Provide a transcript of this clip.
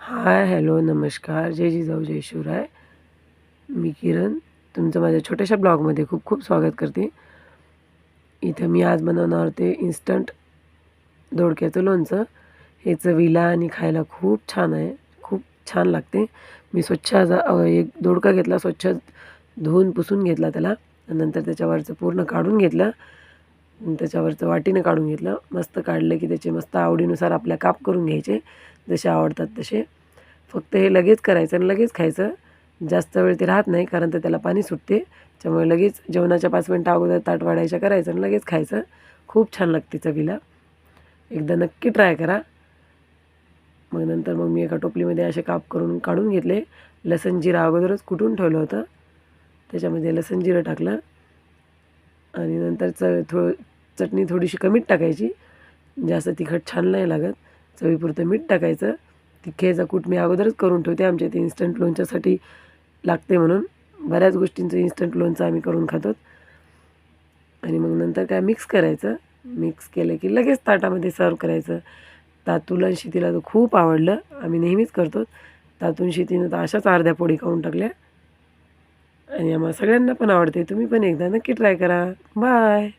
हाय, hello, नमस्कार. जय जिजाऊ, जय शिवराय. मी किरण तुमचं माझ्या छोट्याशा ब्लॉगमध्ये खूप खूप स्वागत करते. इथं मी आज बनवणार होते इन्स्टंट दोडक्याचं लोणचं. हे चवीला आणि खायला खूप छान आहे. खूप छान लागते. मी स्वच्छ असा एक दोडका घेतला, स्वच्छ धुवून पुसून घेतला त्याला. नंतर त्याच्यावरचं पूर्ण काढून घेतलं. त्याच्यावरचं वाटीनं काढून घेतलं. मस्त काढलं की त्याचे मस्त आवडीनुसार आपल्या काप करून घ्यायचे, जसे आवडतात तसे. फक्त हे लगेच करायचं आणि लगेच खायचं. जास्त वेळ ते राहत नाही, कारण तर त्याला पाणी सुटते. त्यामुळे लगेच जेवणाच्या 5 मिनिटं अगोदर ताट वाढायचं करायचं आणि लगेच खायचं. खूप छान लागते चवीला. एकदा नक्की ट्राय करा. मग मी एका टोपलीमध्ये असे काप करून काढून घेतले. लसूण जिरं अगोदरच कुटून ठेवलं होतं. त्याच्यामध्ये लसूण जिरं टाकलं आणि नंतर चटणी थोडीशी कमीच टाकायची. जास्त तिखट छान नाही लागत. चवीपुरतं मीठ टाकायचं. तिखीचा कूट मी अगोदरच करून ठेवते. आमच्या इथे इन्स्टंट लोणच्यासाठी लागते म्हणून. बऱ्याच गोष्टींचं इन्स्टंट लोणचं आम्ही करून खातो. आणि मग नंतर काय मिक्स करायचं. मिक्स केलं की लगेच ताटामध्ये सर्व्ह करायचं. तातूला आणि शितीला तर खूप आवडलं. आम्ही नेहमीच करतो. तातून शितीनं तर अशाच अर्ध्या पोळी खाऊन टाकल्या. आणि आम्हाला सगळ्यांना पण आवडते. तुम्ही पण एकदा नक्की ट्राय करा. बाय.